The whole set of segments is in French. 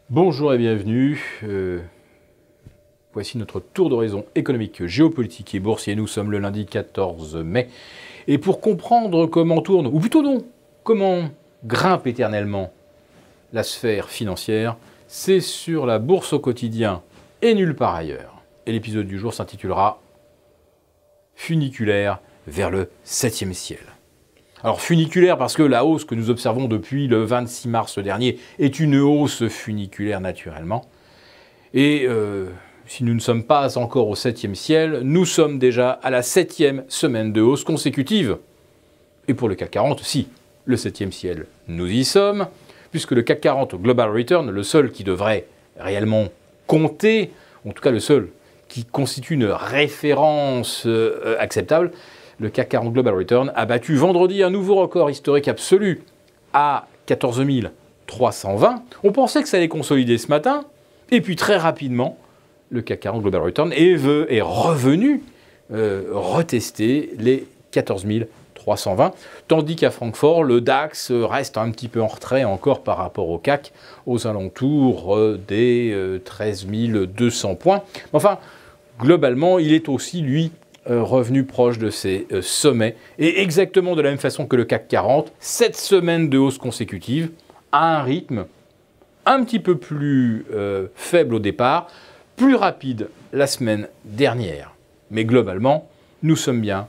Bonjour et bienvenue. Voici notre tour d'horizon économique, géopolitique et boursier. Nous sommes le lundi 14 mai. Et pour comprendre comment tourne, ou plutôt non, comment grimpe éternellement la sphère financière, c'est sur la bourse au quotidien et nulle part ailleurs. Et l'épisode du jour s'intitulera Funiculaire vers le 7e ciel. Alors funiculaire parce que la hausse que nous observons depuis le 26 mars dernier est une hausse funiculaire naturellement. Et si nous ne sommes pas encore au 7e ciel, nous sommes déjà à la 7e semaine de hausse consécutive. Et pour le CAC 40, si, le 7e ciel, nous y sommes, puisque le CAC 40 Global Return, le seul qui devrait réellement compter, en tout cas le seul qui constitue une référence acceptable, le CAC 40 Global Return a battu vendredi un nouveau record historique absolu à 14 320. On pensait que ça allait consolider ce matin, et puis très rapidement, le CAC 40 Global Return est revenu retester les 14 320, tandis qu'à Francfort, le DAX reste un petit peu en retrait encore par rapport au CAC, aux alentours des 13 200 points. Enfin, globalement, il est aussi, lui, revenu proche de ses sommets, et exactement de la même façon que le CAC 40, 7 semaines de hausse consécutive, à un rythme un petit peu plus faible au départ, plus rapide la semaine dernière. Mais globalement, nous sommes bien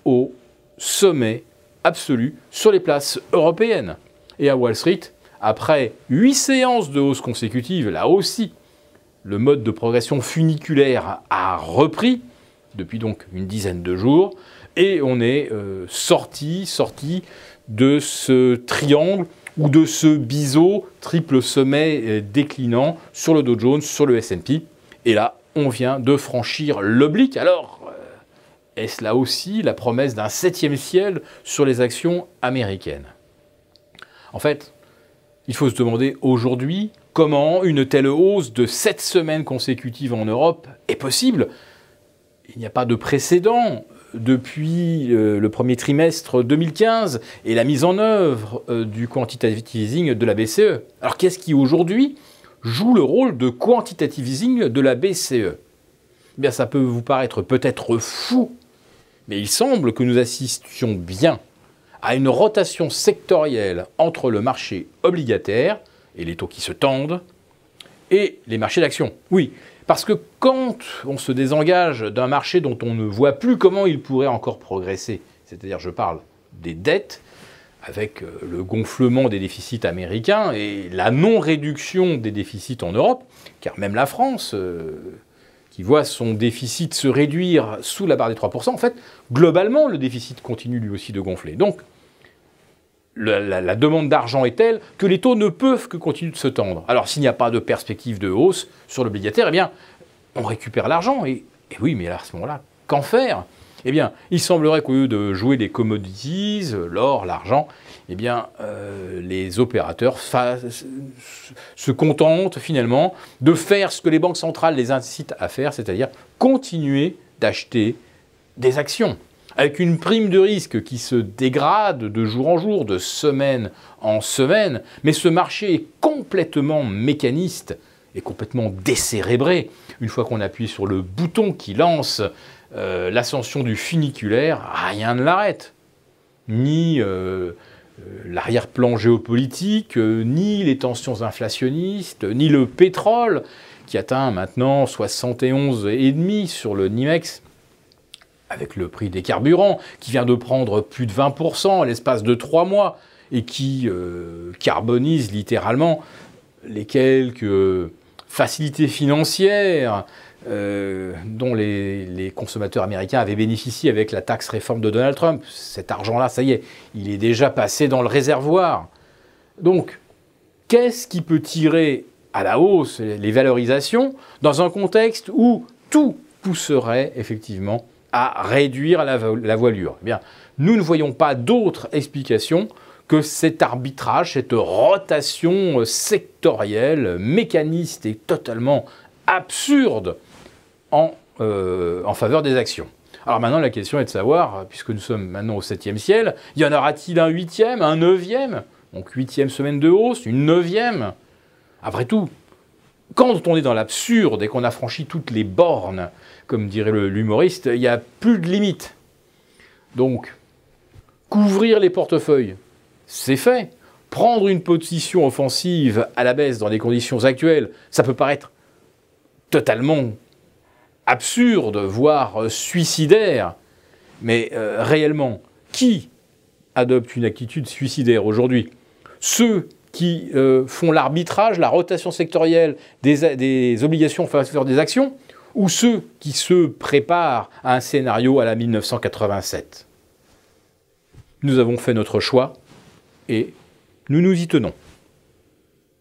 au sommet absolu sur les places européennes. Et à Wall Street, après 8 séances de hausse consécutive, là aussi, le mode de progression funiculaire a repris, depuis donc une dizaine de jours, et on est sorti de ce triangle ou de ce biseau triple sommet déclinant sur le Dow Jones, sur le S&P. Et là, on vient de franchir l'oblique. Alors, est-ce là aussi la promesse d'un 7e ciel sur les actions américaines? En fait, il faut se demander aujourd'hui comment une telle hausse de 7 semaines consécutives en Europe est possible. Il n'y a pas de précédent depuis le premier trimestre 2015 et la mise en œuvre du quantitative easing de la BCE. Alors qu'est-ce qui aujourd'hui joue le rôle de quantitative easing de la BCE? Eh bien, ça peut vous paraître peut-être fou, mais il semble que nous assistions bien à une rotation sectorielle entre le marché obligataire et les taux qui se tendent et les marchés d'actions. Oui, parce que quand on se désengage d'un marché dont on ne voit plus comment il pourrait encore progresser, c'est-à-dire je parle des dettes, avec le gonflement des déficits américains et la non-réduction des déficits en Europe, car même la France, qui voit son déficit se réduire sous la barre des 3%, en fait, globalement, le déficit continue lui aussi de gonfler. Donc, la demande d'argent est telle que les taux ne peuvent que continuer de se tendre. Alors, s'il n'y a pas de perspective de hausse sur l'obligataire, eh bien, on récupère l'argent. Et oui, mais à ce moment-là, qu'en faire? Eh bien, il semblerait qu'au lieu de jouer les commodities, l'or, l'argent, eh bien, les opérateurs se contentent finalement de faire ce que les banques centrales les incitent à faire, c'est-à-dire continuer d'acheter des actions, avec une prime de risque qui se dégrade de jour en jour, de semaine en semaine, mais ce marché est complètement mécaniste et complètement décérébré. Une fois qu'on appuie sur le bouton qui lance l'ascension du funiculaire, rien ne l'arrête. Ni l'arrière-plan géopolitique, ni les tensions inflationnistes, ni le pétrole, qui atteint maintenant 71,5 sur le NYMEX, avec le prix des carburants, qui vient de prendre plus de 20% à l'espace de 3 mois, et qui carbonise littéralement les quelques facilités financières dont les consommateurs américains avaient bénéficié avec la taxe réforme de Donald Trump. Cet argent-là, ça y est, il est déjà passé dans le réservoir. Donc, qu'est-ce qui peut tirer à la hausse les valorisations dans un contexte où tout pousserait effectivement à réduire la voilure? Eh bien, nous ne voyons pas d'autre explication que cet arbitrage, cette rotation sectorielle, mécaniste et totalement absurde en faveur des actions. Alors maintenant, la question est de savoir, puisque nous sommes maintenant au 7e ciel, y en aura-t-il un 8e, un 9e? Donc 8e semaine de hausse, une 9e? Après tout, quand on est dans l'absurde et qu'on a franchi toutes les bornes, comme dirait l'humoriste, il n'y a plus de limite. Donc, couvrir les portefeuilles, c'est fait. Prendre une position offensive à la baisse dans les conditions actuelles, ça peut paraître totalement absurde, voire suicidaire. Mais réellement, qui adopte une attitude suicidaire aujourd'hui? Ceux qui font l'arbitrage, la rotation sectorielle des obligations en faveur des actions, ou ceux qui se préparent à un scénario à la 1987? Nous avons fait notre choix et nous nous y tenons.